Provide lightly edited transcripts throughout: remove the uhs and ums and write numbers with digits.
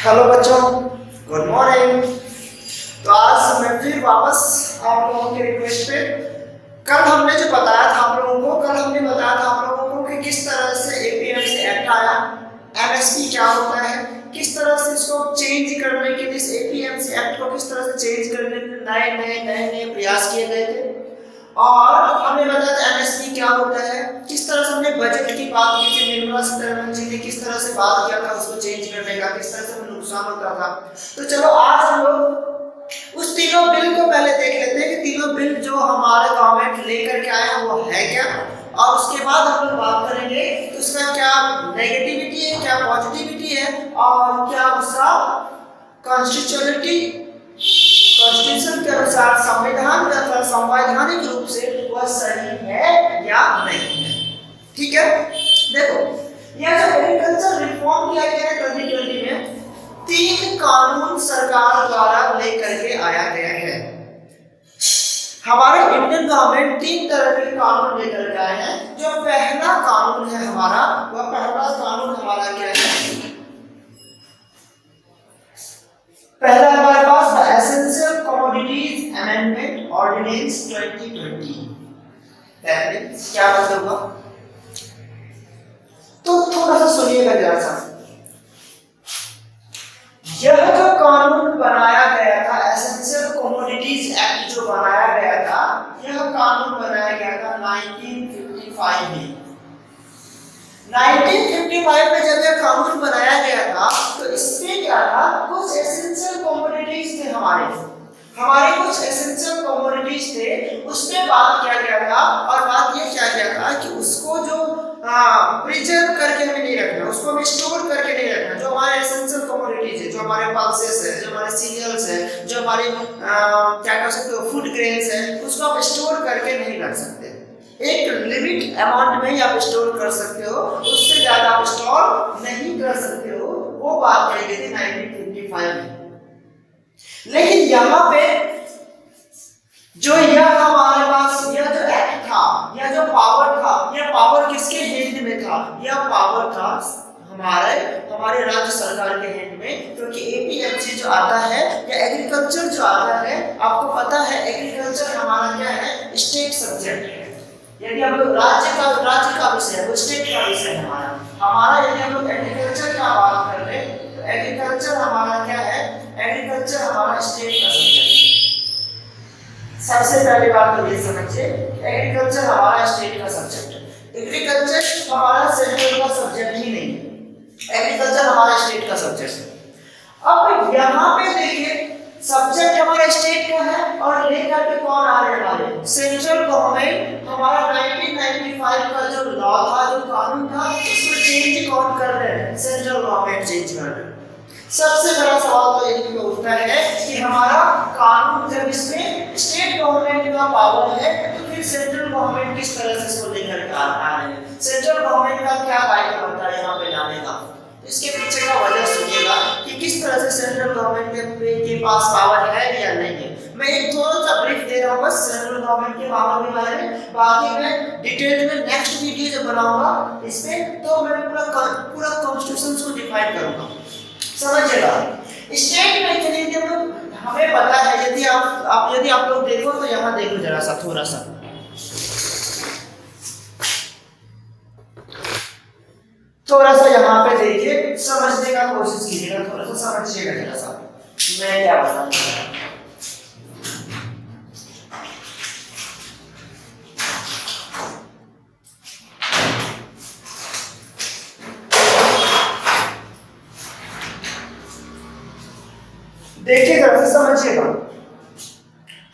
Hello बच्चों, good morning. तो आज मैं फिर वापस आप लोगों के रिक्वेस्ट पे कल हमने बताया था आप लोगों को कि किस तरह से एपीएमसी एक्ट आया, एमएसपी क्या होता है, किस तरह से इसको चेंज करने के लिए, इस एपीएमसी एक्ट को किस तरह से चेंज करने के लिए नए प्रयास किए गए थे। और हमने बताया था एमएसपी क्या होता है, किस तरह से हमने बजट की बात की थी, निर्मला सीतारमण जी ने किस तरह से बात किया था उसको चेंज करने का, किस तरह से नुकसान होता था। तो चलो आज हम लोग उस तीनों बिल को पहले देख लेते हैं कि तीनों बिल जो हमारे गवर्नमेंट लेकर के आया वो है क्या, और उसके बाद हम लोग बात करेंगे कि उसका क्या नेगेटिविटी है, क्या पॉजिटिविटी है, और क्या उसका कॉन्स्टिट्यूशन के अनुसार संविधान के अनुसार संवैधानिक रूप से वह सही है या नहीं है। ठीक है, देखो यह जो एग्रीकल्चर रिफॉर्म किया गया है 2020 में, 3 कानून सरकार द्वारा लेकर के आया गया है। हमारे इंडियन गवर्नमेंट 3 तरह के कानून लेकर के आए हैं। जो पहला कानून है हमारा, वह पहला कानून हमारा क्या है, पहला हमारे पास the essential commodities amendment ordinance 2020। क्या मतलब हुआ, तो थोड़ा सा सुनिएगा जरा सा। यह जो कानून बनाया गया था, एसेंशियल कमोडिटीज एक्ट जो बनाया गया था, यह कानून बनाया गया था 1955 में। 1955 में जब यह कानून बनाया गया था तो इसमें क्या था, कुछ एसेंशियल कमोडिटीज थे हमारे कुछ एसेंशियल कमोडिटीज थे, उसमें बात किया गया था। और बात ये किया गया था कि उसको जो प्रिजर्व करके हमें नहीं रखना, उसको हमें स्टोर करके नहीं रखना। जो हमारे एसेंशियल कमोडिटीज है, जो हमारे पल्सेस है, जो हमारे सीरियल्स है, जो हमारे क्या कह सकते हो फूड ग्रेन्स है, उसको आप स्टोर करके नहीं रख सकते। एक लिमिट अमाउंट में ही आप स्टोर कर सकते हो, उससे ज्यादा आप स्टोर नहीं कर सकते हो। वो बात कही गई थी 1955 में। लेकिन यहाँ पे जो यह हमारे पास यह जो एक्ट था, यह जो पावर था, यह पावर किसके हैंड में था, यह पावर था हमारे राज्य सरकार के हैंड में। क्योंकि एपीएमसी जो आता है या एग्रीकल्चर जो आता है, आपको पता है एग्रीकल्चर हमारा क्या है, स्टेट सब्जेक्ट है। यदि हम लोग राज्य का विषय है, वो स्टेट का विषय है हमारा। यदि हम लोग एग्रीकल्चर का बात कर रहे हैं तो एग्रीकल्चर हमारा क्या है, एग्रीकल्चर हमारा स्टेट का सब्जेक्ट है। सबसे पहली बात तो ये समझिए, एग्रीकल्चर हमारा स्टेट का सब्जेक्ट है। एग्रीकल्चर हमारा सेंट्रल का सब्जेक्ट ही नहीं है, एग्रीकल्चर हमारा स्टेट का सब्जेक्ट है। अब यहाँ पे देखिए, सब्जेक्ट हमारा स्टेट का है और लेकर के कौन आ रहे हैं, हमारे सेंट्रल गवर्नमेंट। हमारा 1995 का जो लॉ था, जो कानून था, उसको चेंज कौन कर रहे हैं, सेंट्रल गवर्नमेंट चेंज कर रहे हैं। सबसे बड़ा सवाल तो यही उठता है कि हमारा कानून जब इसमें स्टेट गवर्नमेंट का पावर है, तो फिर सेंट्रल गवर्नमेंट किस तरह से इसको लेकर के आ रहे हैं, सेंट्रल गवर्नमेंट का क्या दायित्व बनता है यहाँ पे लाने का। इसके पीछे का वजह सुनिएगा कि किस तरह से सेंट्रल गवर्नमेंट के पास पावर है या नहीं है। मैं एक थोड़ा सा ब्रीफ दे रहा हूँ बस सेंट्रल गवर्नमेंट के पावर के बारे में। बाकी मैं डिटेल में नेक्स्ट वीडियो जब बनाऊंगा इसमें, तो मैं पूरा कॉन्स्टिट्यूशन को डिफाइन करूंगा, समझिएगा। स्टेट में के लिए हमें पता है, यदि आप लोग देखो तो यहाँ देखो जरा सा, थोड़ा सा यहाँ पे देखिए, समझने का कोशिश कीजिएगा, थोड़ा सा समझिएगा जरा सा मैं क्या बता रहा हूँ। देखिए जरा सा समझिएगा।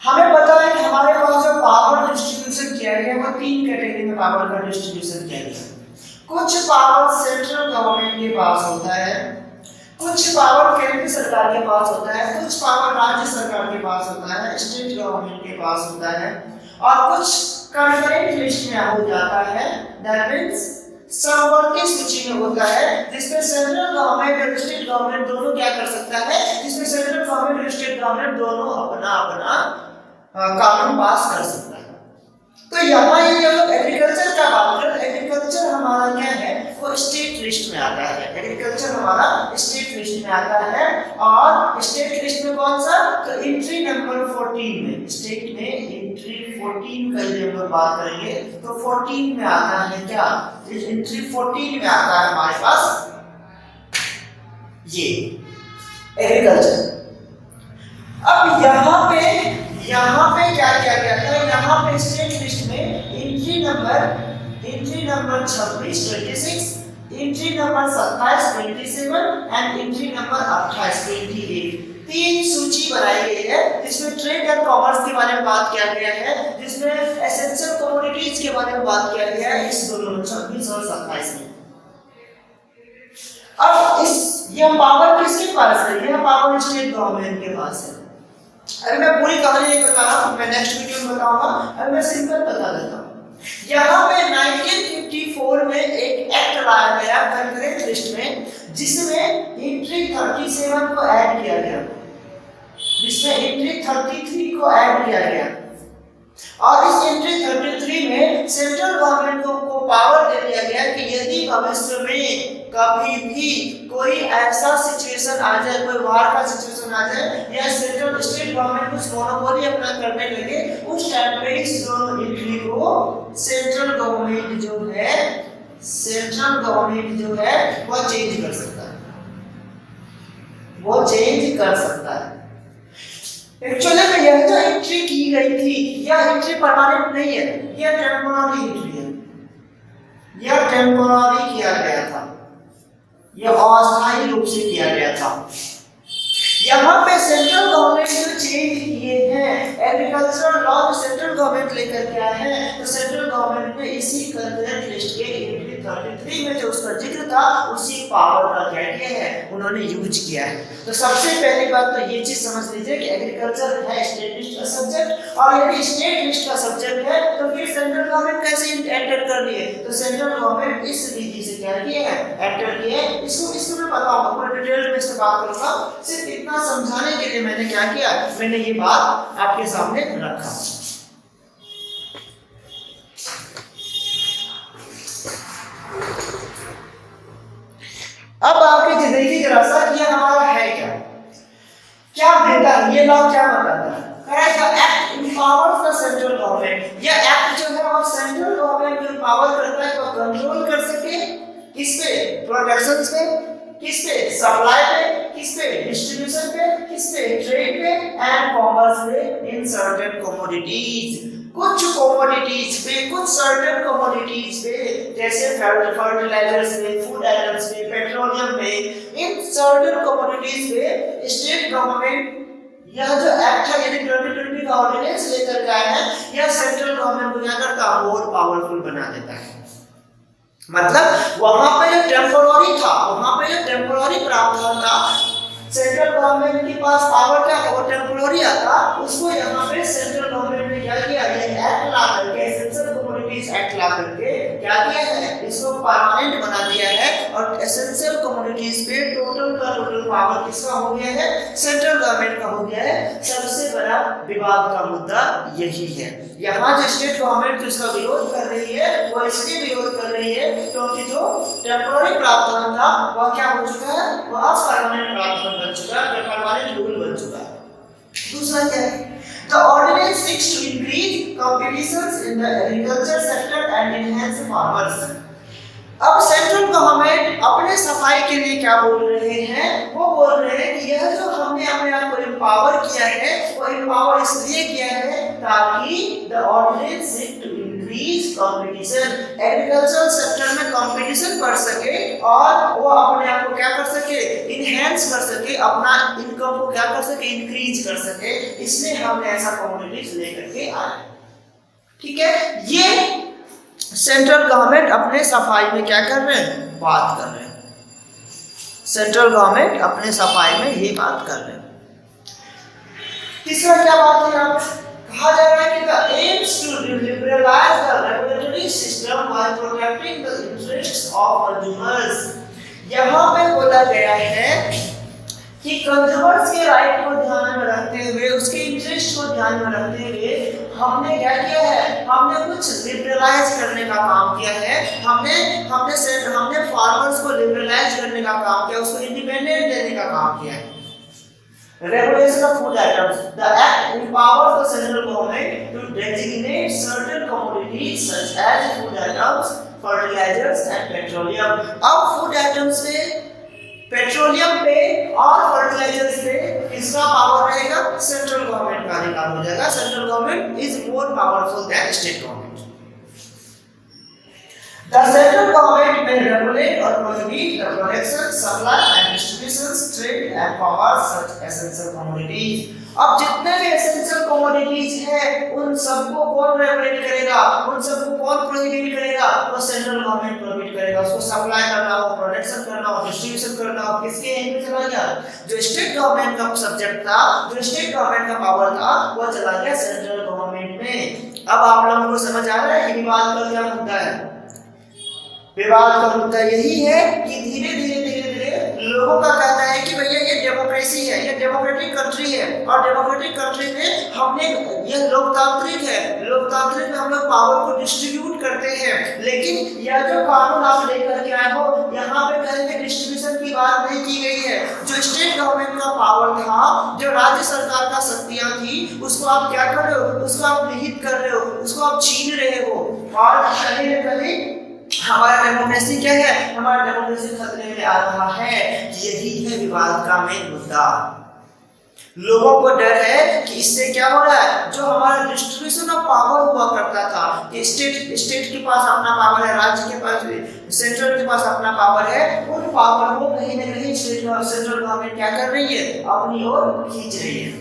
हमें पता है कि हमारे पास जो पावर डिस्ट्रीब्यूशन किया गया है, वो 3 कैटेगरी में पावर का डिस्ट्रीब्यूशन किया गया है। कुछ पावर सेंट्रल गवर्नमेंट के पास होता है, कुछ पावर केंद्र सरकार के पास होता है, कुछ पावर राज्य सरकार के पास होता है, स्टेट गवर्नमेंट के पास होता है, और कुछ कंकरेंट लिस्ट में हो जाता है। दैट मींस समवर्ती सूची में होता है, जिसमें सेंट्रल गवर्नमेंट और स्टेट गवर्नमेंट दोनों क्या कर सकता है, जिसमें सेंट्रल गवर्नमेंट और स्टेट गवर्नमेंट दोनों अपना कानून पास कर सकता है। तो यहाँ ये जब एग्रीकल्चर का बात करें, एग्रीकल्चर हमारा क्या है, वो स्टेट लिस्ट में आता है। एग्रीकल्चर एग्रीकल्चर हमारा स्टेट लिस्ट में आता है। और स्टेट लिस्ट में कौन सा, तो एंट्री नंबर 14 में, स्टेट में एंट्री 14 का यदि हम बात करेंगे तो 14 में आता है क्या, एंट्री 14 में आता है हमारे पास ये एग्रीकल्चर। अब यहाँ पे क्या किया गया था, यहाँ पे स्टेट लिस्ट में entry number 26, 26, entry number 27, 27 and entry number 28, 28 तीन सूची बनाई गई है, जिसमें ट्रेड एंड कॉमर्स के बारे में बात किया गया है, जिसमें एसेंशियल कमोडिटीज के बारे में बात किया गया है इस दोनों 26 और 27 में। अब ये पावर किसके पास है, यह पावर स्टेट गवर्नमेंट के पास है। अरे मैं पूरी कहानी नहीं बता रहा हूं, मैं नेक्स्ट वीडियो में बताऊंगा, अभी मैं सिंपल बता देता हूं। यहाँ पे 1954 में एक एक्ट लाया गया कंकरेंट लिस्ट में, जिसमें एंट्री 37 को ऐड किया गया, जिसमें एंट्री 33 को ऐड किया गया। और इस एंट्री 33 में सेंट्रल गवर्नमेंट को पावर दे दिया गया कि यदि भविष्य में कभी भी कोई ऐसा सिचुएशन आ जाए, कोई वार का सिचुएशन आ जाए, या सेंट्रल स्टेट गवर्नमेंट कुछ मोनोपोली अपना करने लगे, उस टाइम पे इस दोनों एंट्री को सेंट्रल गवर्नमेंट जो है वो चेंज कर सकता है, एक्चुअली में यह जो एंट्री की गई थी, यह एंट्री परमानेंट नहीं है, यह टेम्पोररी एंट्री है, यह टेम्पोररी किया गया था, यह अस्थायी रूप से किया गया था। यहाँ पे सेंट्रल गवर्नमेंट जो चेंज किए हैं, एग्रीकल्चरल लॉ जो सेंट्रल गवर्नमेंट लेकर के आए हैं, तो सेंट्रल गवर्नमेंट ने इसी कंकरेंट लिस्ट के एंट्री 33 में जो उसका जिक्र था, उसी पावर का क्या किया है, उन्होंने यूज किया है। तो सबसे पहली बात तो ये चीज समझ लीजिए कि एग्रीकल्चर है स्टेट लिस्ट का सब्जेक्ट, और यदि स्टेट लिस्ट का सब्जेक्ट है तो फिर सेंट्रल गवर्नमेंट कैसे एंटर कर लिए, तो सेंट्रल गवर्नमेंट इस रीति से क्या किया है, एंटर किया है। इसको मैं बताऊंगा, पूरा डिटेल में इस पे बात करूंगा, सिर्फ इतना समझाने के लिए मैंने क्या किया, मैंने ये बात आपके सामने रखा। अब आपकी जिंदगी जरा सा, ये हमारा है क्या देता है ये लॉ, क्या बताता है, act empowers the central government. ये एक्ट जो है वो सेंट्रल गवर्नमेंट को एम्पावर करता है कि कंट्रोल कर सके, किस पे, प्रोडक्शन पे, किस पे, सप्लाई पे, किस पे, डिस्ट्रीब्यूशन पे, किस पे, ट्रेड पे एंड कॉमर्स पे, इन सर्टेन कमोडिटीज, कुछ कमोडिटीज पे, कुछ सर्टेन कमोडिटीज पे, जैसे फर्टिलाइजर्स पे, फूड आइटम्स पे, पेट्रोलियम पे, इन सर्टेन कमोडिटीज पे स्टेट गवर्नमेंट, यह जो एक्ट है यदि 2020 का ऑर्डिनेंस लेकर के आया है, यह सेंट्रल गवर्नमेंट को क्या करता है, और पावरफुल बना देता है। मतलब वहां पे जो टेम्पोररी था, वहां पे जो टेम्पोररी प्रावधान था, सेंट्रल गवर्नमेंट के पास पावर क्या था, वो टेम्पोररी आता, उसको यहाँ पे सेंट्रल गवर्नमेंट ने क्या किया, ये एक्ट ला करके, एसेंशियल कमोडिटीज एक्ट ला करके क्या किया है, इसको परमानेंट बना दिया है। और एसेंशियल कमोडिटीज पे टोटल का टोटल पावर किसका हो गया है, सेंट्रल गवर्नमेंट का हो गया है। सबसे बड़ा विवाद का मुद्दा यही है। यहाँ जो स्टेट गवर्नमेंट इसका विरोध कर रही है, वो इसलिए विरोध कर रही है क्योंकि जो टेम्पोररी प्रावधान था वह क्या हो चुका है, वह परमानेंट प्रावधान बन चुका है, परमानेंट रूल बन चुका है। दूसरा क्या है, the ordinance seeks to increase competitions in the agriculture sector and enhance farmers। अब सेंट्रल गवर्नमेंट अपने सफाई के लिए क्या बोल रहे हैं, वो बोल रहे हैं कि यह जो हमने अपने आप को एम्पावर किया है, वो एम्पावर इसलिए किया है ताकि the ordinance seek to increase competition, agricultural sector में कंपटीशन बढ़ सके और वो अपने आप को क्या कर सके, इनहेंस कर सके, अपना इनकम को क्या कर सके, इंक्रीज कर सके। इसलिए हमने ऐसा कमोडिटीज लेकर के आए। ठीक है, ये सेंट्रल गवर्नमेंट अपने सफाई में क्या कर रहे हैं, बात कर रहे हैं। सेंट्रल गवर्नमेंट अपने सफाई में ये बात कर रहे हैं। तीसरा क्या बात है, यहाँ कहा जा रहा है कि the aims to liberalize the regulatory system while protecting the interests of consumers। यहाँ पे बोला गया है कि कंज्यूमर्स के राइट को ध्यान में रखते हुए, उसके इंटरेस्ट को ध्यान में रखते हुए हमने क्या किया है, हमने कुछ लिबरलाइज करने का काम किया है। हमने फार्मर्स को लिबरलाइज करने का काम किया, उसको इंडिपेंडेंट देने का काम किया है। Regulation of food items. The Act empowers the central government to designate certain commodities such as food items, fertilizers and petroleum. अब food items पे, पेट्रोलियम पे और फर्टिलाइजर्स पे किसका पावर रहेगा? सेंट्रल गवर्नमेंट का अधिकार हो जाएगा। Central government is more powerful than state government. The central government may regulate or prohibit the production, supply and distribution, trade and commerce such essential commodities. अब जितने भी एसेंशियल कमोडिटीज है उन सबको कौन रेगुलेट करेगा, उन सबको कौन प्रोहिबिट करेगा? तो सेंट्रल गवर्नमेंट प्रोहिबिट करेगा। उसको सप्लाई करना हो, प्रोडक्शन करना हो, डिस्ट्रीब्यूशन करना हो, किसके एंड में चला गया? जो स्टेट गवर्नमेंट का सब्जेक्ट था, जो स्टेट गवर्नमेंट का पावर था, वो चला गया सेंट्रल गवर्नमेंट में। अब आप लोगों को समझ आ रहा है कि विवाद का क्या मुद्दा है? विवाद का मुद्दा यही है कि धीरे धीरे लोगों का कहना है कि भैया ये डेमोक्रेसी है, ये डेमोक्रेटिक कंट्री है और डेमोक्रेटिक कंट्री में हमने, ये लोकतांत्रिक है, लोकतांत्रिक में हम लोग पावर को डिस्ट्रीब्यूट करते हैं, लेकिन यह जो कानून आप लेकर के आए हो यहाँ पे कहीं भी डिस्ट्रीब्यूशन की बात नहीं की गई है। जो स्टेट गवर्नमेंट का पावर था, जो राज्य सरकार का शक्तियां थी, उसको आप क्या कर रहे हो? उसको आप निहित कर रहे हो, उसको आप छीन रहे हो। और कहीं न कहीं हमारा डेमोक्रेसी क्या है? हमारा डेमोक्रेसी खतरे में आ रहा है। यही है विवाद का मेन मुद्दा। लोगों को डर है कि इससे क्या हो रहा है? जो हमारा डिस्ट्रीब्यूशन ऑफ पावर हुआ करता था कि स्टेट के पास अपना पावर है, राज्य के पास, सेंट्रल के पास अपना पावर है, उन पावर को कहीं ना कहीं सेंट्रल गवर्नमेंट क्या कर रही है? अपनी ओर खींच रही है।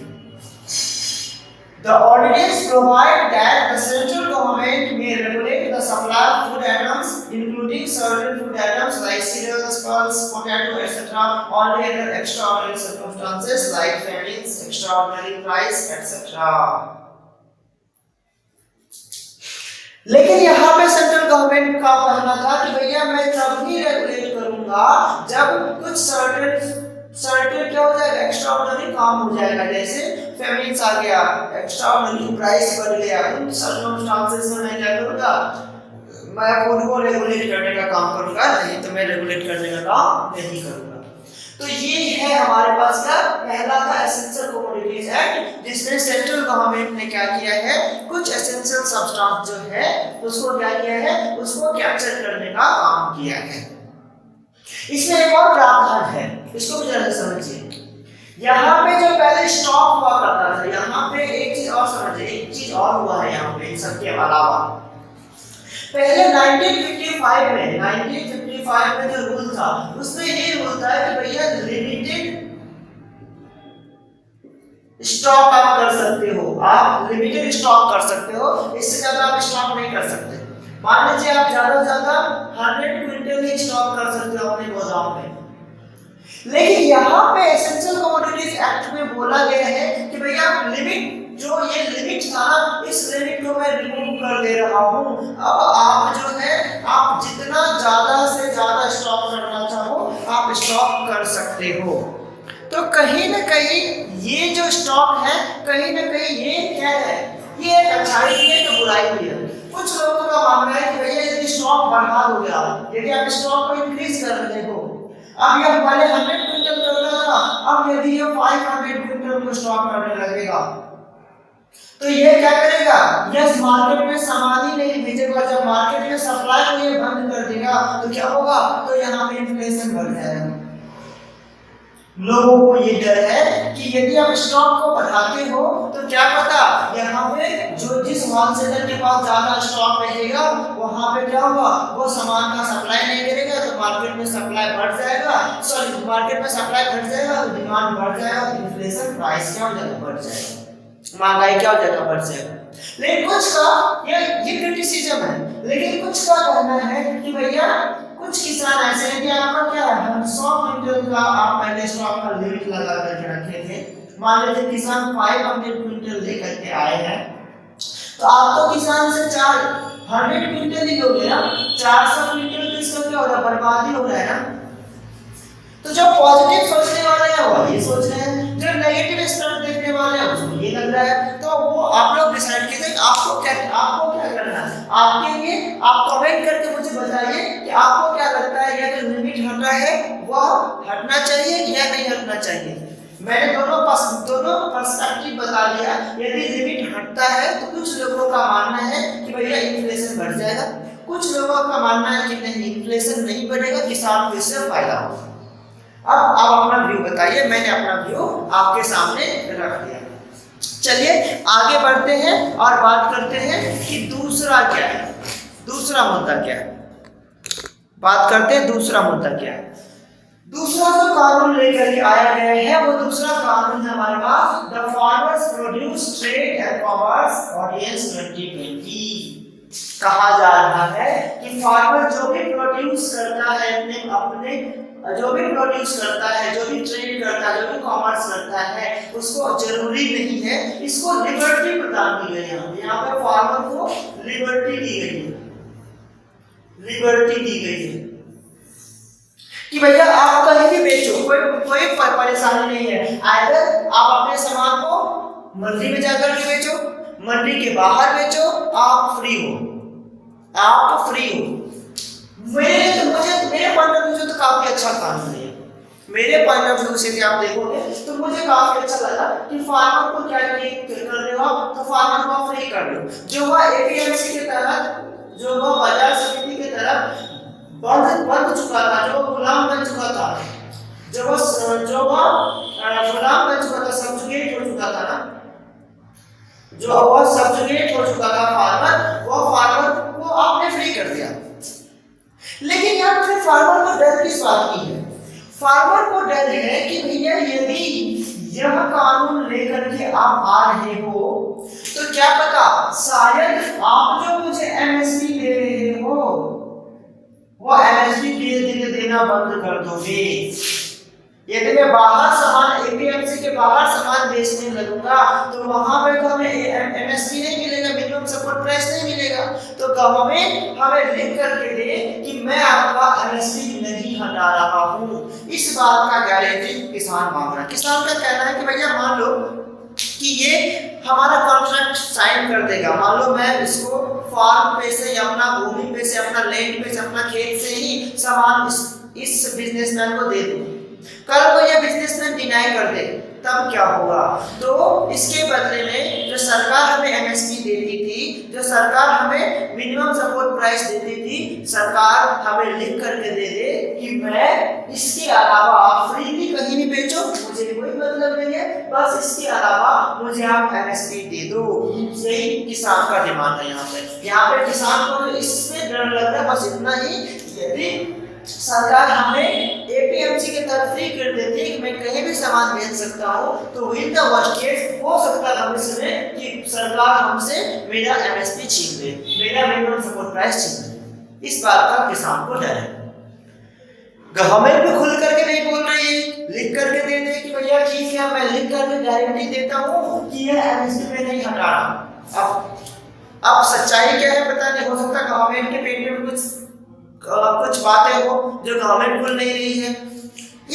The ordinance provides that the central government may regulate the supply of food items, including certain food items like cereals, pulse, potato, etc., only under extraordinary circumstances like famines, extraordinary price, etc. लेकिन यहाँ पे central government का कहना था कि भैया मैं तभी रेगुलेट करूंगा जब कुछ सर्टेन क्या हो जाएगा? एक्स्ट्राऑर्डिनरी काम हो जाएगा, जैसे फेमिन्स आ गया, एक्स्ट्राऑर्डिनरी प्राइस बढ़ गया। उन सर्कमस्टांसेस में मैं क्या करूंगा? मैं उनको रेगुलेट करने का काम करूंगा, नहीं तो मैं रेगुलेट करने का काम नहीं करूंगा। तो ये है हमारे पास का पहला था एसेंशियल कमोडिटीज एक्ट, जिसमें सेंट्रल गवर्नमेंट ने क्या किया है? कुछ एसेंशियल सब्सटेंस जो है उसको क्या किया है? उसको कैप्चर करने का काम किया है। इसमें एक और प्रावधान है, इसको भी जरा समझिए। यहाँ पे जो पहले स्टॉक हुआ करता था, यहाँ पे एक चीज और समझिए, एक चीज और हुआ है यहाँ पे इन सबके अलावा। पहले 1955 में जो रूल था, उसमें ये रूल था कि भैया लिमिटेड स्टॉक आप कर सकते हो, आप लिमिटेड स्टॉक कर सकते हो, इससे ज्यादा आप स्टॉक नहीं कर सकते। मान लीजिए आप ज्यादा से ज्यादा 100 क्विंटल ही स्टॉक कर सकते हो अपने गोदाम में। लेकिन यहाँ पे एसेंशियल कमोडिटीज एक्ट में बोला गया है कि भैया लिमिट, जो ये लिमिट था ना, इस लिमिट को मैं रिमूव कर दे रहा हूँ। अब आप जो है, आप जितना ज्यादा से ज्यादा स्टॉक करना चाहो आप स्टॉक कर सकते हो। तो कहीं ना कहीं ये जो स्टॉक है, कहीं ना कहीं ये क्या है? ये एक अच्छाई भी है तो बुराई भी है। कुछ लोगों का मानना है कि भैया यदि स्टॉक बढ़ा दोगे आप, यदि आप स्टॉक को इंक्रीज कर रहे हो, अब ये पहले 100 क्विंटल करता था, अब यदि ये 500 क्विंटल को स्टॉक करने लगेगा तो ये क्या करेगा? यस, मार्केट में सामान ही नहीं भेजेगा। जब मार्केट में सप्लाई को ये बंद कर देगा तो क्या होगा? तो यहाँ पे इन्फ्लेशन बढ़ जाएगा। लोगों को ये डर है कि यदि आप स्टॉक को बढ़ाते हो तो क्या पता यहाँ पे जो जिस होलसेलर के पास ज्यादा स्टॉक रहेगा वहां पे क्या होगा? वो सामान का सप्लाई नहीं करेगा तो मार्केट में सप्लाई बढ़ जाएगा, सॉरी मार्केट में सप्लाई घट जाएगा तो डिमांड बढ़ जाएगा, तो इन्फ्लेशन, प्राइस क्या हो जाएगा? बढ़ जाएगा, महंगाई क्या हो जाएगा? बढ़ जाएगा। लेकिन कुछ का ये क्रिटिसिज्म है, लेकिन कुछ का कहना है कि भैया कुछ किसान ऐसे हैं कि आपका क्या है, 100 क्विंटल का आप पहले स्टॉक का लिमिट लगा करके रखे थे। मान लीजिए किसान 500 क्विंटल लेकर के आए हैं, तो आप तो किसान से 400 क्विंटल ही लोगे ना, 400 क्विंटल तो इसका क्या हो रहा है? बर्बादी हो रहा है ना। तो जो पॉजिटिव सोचने वाले हैं वो ये सोच रहे हैं, जो नेगेटिव स्टेप देखने वाले हैं उसको ये लग रहा है। तो वो आप लोग डिसाइड कीजिए आपको क्या करना है। आपके लिए आप कमेंट करके मुझे बताइए कि आपको क्या लगता है, ये जो लिमिट हटा है वह हटना चाहिए या नहीं हटना चाहिए। मैंने दोनों पर्सपेक्टिव बता दिया। यदि लिमिट हटता है तो कुछ लोगों का मानना है कि भैया इन्फ्लेशन बढ़ जाएगा, कुछ लोगों का मानना है कि नहीं इन्फ्लेशन नहीं बढ़ेगा, किसान को इससे फायदा होगा। अब आप अपना व्यू बताइए, मैंने अपना व्यू आपके सामने रख दिया। चलिए आगे बढ़ते हैं और बात करते हैं कि दूसरा क्या है, दूसरा मुद्दा क्या है। बात करते हैं दूसरा मुद्दा क्या है। दूसरा जो कानून लेकर के आया गया है वो दूसरा कानून है हमारे पास the farmers produce trade and commerce ordinance 2020। कहा जा रहा है कि फार्मर जो भी प्रोड्यूस करता है अपने जो भी प्रोड्यूस करता है, जो भी ट्रेड करता है, जो भी कॉमर्स करता है, उसको जरूरी नहीं है, इसको लिबर्टी प्रदान की गई है। यहाँ पे फार्मर को लिबर्टी दी गई है, लिबर्टी दी गई है कि भैया आप कहीं भी बेचो, कोई परेशानी नहीं है। आइदर आप अपने सामान को मंडी में जाकर के बेचो, मंडी के बाहर बेचो, आप फ्री हो, आप फ्री हो। मेरे पॉइंट ऑफ व्यू से तो काफी अच्छा कानून है। मेरे पॉइंट ऑफ व्यू से भी आप देखोगे तो मुझे काफी अच्छा लगा कि फार्मर को क्या कर रहे हो, तो फार्मर को फ्री कर दो। जो वह एपीएमसी के तहत, जो वह बाजार समिति के तरफ बंध चुका था, जो गुलाम बन चुका था, जो वह गुलाम बन चुका था, सब्जुगेट हो चुका था ना, जो वह सब्जुगेट हो चुका था फार्मर, वो फार्मर को आपने फ्री कर दिया। लेकिन यहाँ पर फार्मर को डर किस बात की है? फार्मर को डर है कि भैया यदि यह कानून लेकर के आप आ रहे हो तो क्या पता शायद आप जो मुझे एमएसपी दे रहे हो वो एमएसपी धीरे धीरे देना बंद कर दोगे। यदि मैं बाहर सामान एपीएमसी के बाहर सामान बेचने लगूंगा तो वहां पे तो हमें एमएसपी नहीं मिलेगा, मिनिमम सपोर्ट प्राइस नहीं मिलेगा। तो गवर्नमेंट हमें लिख करके दे कि मैं आपका एमएसपी नहीं हटा रहा हूं। इस बात का गारंटी किसान मांग रहा है। किसान का कहना है कि भैया मान लो कि ये हमारा कॉन्ट्रैक्ट साइन कर देगा, मान लो मैं इसको फार्म पे से या अपना भूमि पे से, अपना लैंड पे से, अपना खेत से ही सामान इस बिजनेसमैन को दे दूं। कल को यह बिजनेसमैन डिनाई कर दे तब क्या होगा? तो इसके बदले में जो सरकार हमें एमएसपी देती थी, जो सरकार हमें मिनिमम सपोर्ट प्राइस देती थी, सरकार हमें लिख करके दे दे कि मैं इसके अलावा आप फ्रीली कहीं भी बेचो, मुझे कोई मतलब नहीं है, बस इसके अलावा मुझे आप एमएसपी दे दो। यही किसान का डिमांड है। यहाँ पे किसान को इसमें डर लग रहा है बस इतना ही, यदि सरकार हमें एपीएमसी के तरफ फ्री कर देती है कि मैं कहीं भी सामान बेच सकता हूं, तो इन द वर्स्ट केस हो सकता है भविष्य में कि सरकार हमसे मेरा एमएसपी छीन ले, मेरा मिनिमम सपोर्ट प्राइस छीन ले। इस बात का किसान को डर है। गवर्नमेंट भी खुल करके नहीं बोल रही है, लिख करके दे दे कि भैया ठीक है मैं लिख करके गारंटी देता हूं कि यह एमएसपी पे नहीं हटा रहा। अब सच्चाई क्या है पता नहीं, हो सकता गवर्नमेंट के पेट में कुछ बातें हो जो गवर्नमेंट खुल नहीं रही है।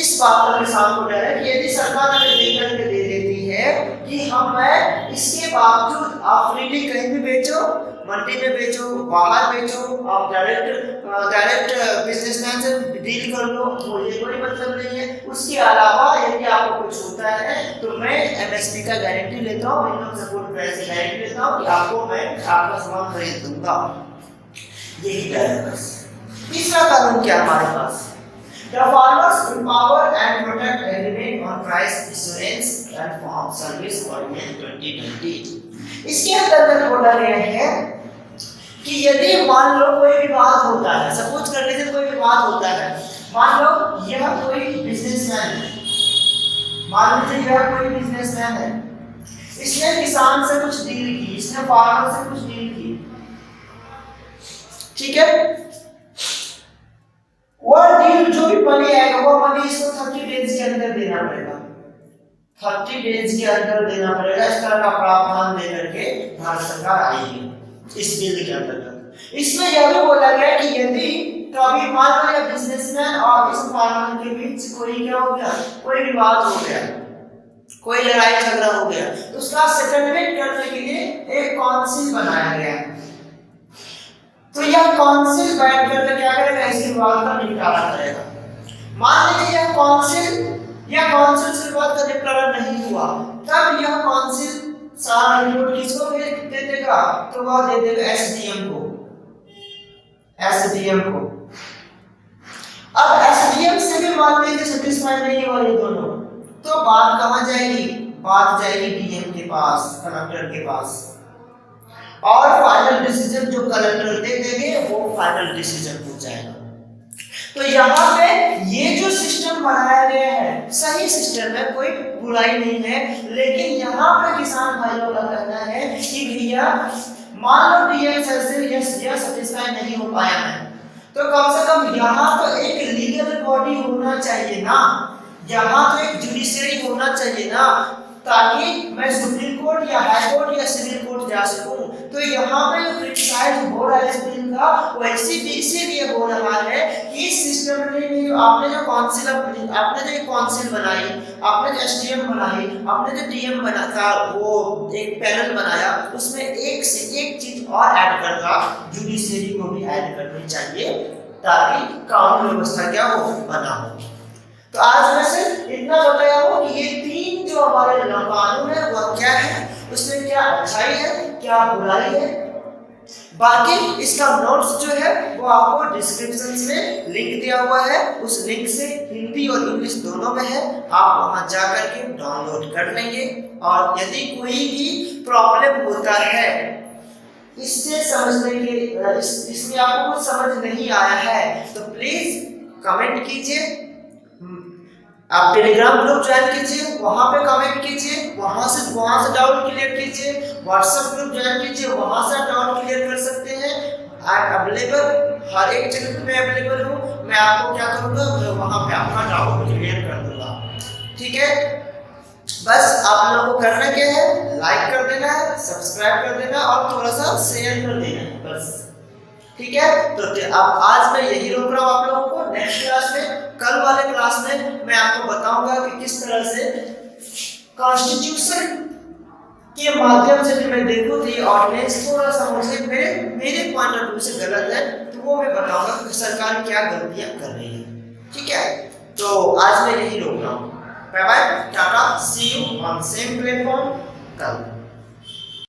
इस बात का किसान को डर है कि यदि सरकार हमें लिख करके दे देती है कि मैं इसके बावजूद आप फ्रीली कहीं भी बेचो, मंडी में बेचो, बाहर बेचो, आप डायरेक्ट बिजनेसमैन से डील कर लो, मुझे कोई मतलब नहीं है। उसके अलावा यदि आपको कुछ होता है तो मैं एमएसपी का गारंटी लेता हूँ, मिनिमम सपोर्ट प्राइस की गारंटी लेता हूँ कि आपको मैं आपका सामान खरीद दूंगा। यही डर है बस। तीसरा कानून क्या हमारे पास? The farmers empower and protect agreement on price assurance and farm service ordinance 2020। इसके अंतर्गत बोला गया है कि यदि मान लो कोई विवाद होता है, सपोज कर लीजिए कोई विवाद होता है, मान लो यह कोई बिजनेसमैन है, मान लीजिए यह कोई बिजनेसमैन है, इसने किसान से कुछ डील की, इसने फार्मर से कुछ डील की, ठीक है, वह डील जो भी मनी आएगा वो मनी इसको 30 डेज के अंदर देना पड़ेगा, 30 डेज के अंदर देना पड़ेगा। इस तरह का प्रावधान लेकर के भारत सरकार आई है इस बिल के अंतर्गत। इसमें यह भी बोला गया कि यदि कभी मान लो या बिजनेसमैन और इस फार्मर के बीच कोई क्या हो गया, कोई विवाद हो गया, कोई लड़ाई झगड़ा हो गया, तो उसका सेटलमेंट करने के लिए एक काउंसिल बनाया गया है। तो यह काउंसिल बैठ कर क्या करेगा, इस विवाद का निपटारा करेगा। मान लीजिए यह काउंसिल या काउंसिल से बात का निपटारा नहीं हुआ, तब यह काउंसिल सारा रिपोर्ट किसको दे देगा, तो वह दे देगा एसडीएम को। एसडीएम को अब एसडीएम से भी मान लीजिए सेटिस्फाई नहीं हुआ ये दोनों, तो बात कहां जाएगी, बात जाएगी डीएम के पास, कलेक्टर के पास, और फाइनल डिसीजन जो कलेक्टर दे देंगे वो फाइनल डिसीजन हो जाएगा। तो यहाँ पे ये जो सिस्टम बनाया गया है सही सिस्टम है, कोई बुराई नहीं है, लेकिन यहाँ पे किसान भाइयों का कहना है कि भैया मान लो डीएम सर से यह सेटिस्फाई नहीं हो पाया है, तो कम से कम यहाँ तो एक लीगल बॉडी होना चाहिए ना, यहाँ तो एक जुडिशरी होना चाहिए ना, ताकि मैं सुप्रीम कोर्ट या हाई कोर्ट या सिविल कोर्ट जा सकूं। तो यहाँ पे जो क्रिटिसाइज हो रहा है इस बिल का, वो इसीलिए हो रहा है कि इस सिस्टम में आपने जो काउंसिल बनाई, आपने जो एसडीएम बनाई, आपने जो डीएम बना था, वो एक पैनल बनाया, उसमें एक से एक चीज और ऐड करना, जुडिशरी को भी ऐड करनी चाहिए, ताकि कानून व्यवस्था क्या हो, बना हो। तो आज मैं सिर्फ इतना बताया हूँ कि ये तीन जो हमारे कानून है वह क्या है, उसमें क्या अच्छाई है, क्या बुराई है। बाकी इसका नोट्स जो है वो आपको डिस्क्रिप्शन में लिंक दिया हुआ है, उस लिंक से हिंदी और इंग्लिश दोनों में है, आप वहां जाकर के डाउनलोड कर लेंगे। और यदि कोई भी प्रॉब्लम होता है इससे समझने के इसमें आपको कुछ समझ नहीं आया है, तो प्लीज कमेंट कीजिए, आप टेलीग्राम ग्रुप ज्वाइन कीजिए, वहां पे कमेंट कीजिए, वहां से डाउट क्लियर कीजिए, व्हाट्सएप ग्रुप ज्वाइन कीजिए, वहां से डाउट क्लियर कर सकते हैं। आई एम अवेलेबल, हर एक जगह पे मैं अवेलेबल हूँ, मैं आपको क्या करूँगा, वहां पे अपना डाउट क्लियर कर दूंगा। ठीक है, बस आप लोगों को करना क्या है, लाइक कर देना है, सब्सक्राइब कर देना और थोड़ा सा शेयर कर देना है, बस। ठीक है, तो अब आज मैं यही रोक रहा हूँ आप लोगों को। नेक्स्ट क्लास में, कल वाले क्लास में मैं आपको बताऊंगा कि किस तरह से कॉन्स्टिट्यूशन के माध्यम से मैं देखूं तो ये ऑर्डिनेंस थोड़ा सा मुझे मेरे पॉइंट ऑफ व्यू से गलत है, तो वो मैं बताऊंगा कि सरकार क्या गलतियां कर रही है। ठीक है, तो आज मैं यही रोक रहा हूँ। बाय बाय, टाटा, see you on same platform कल।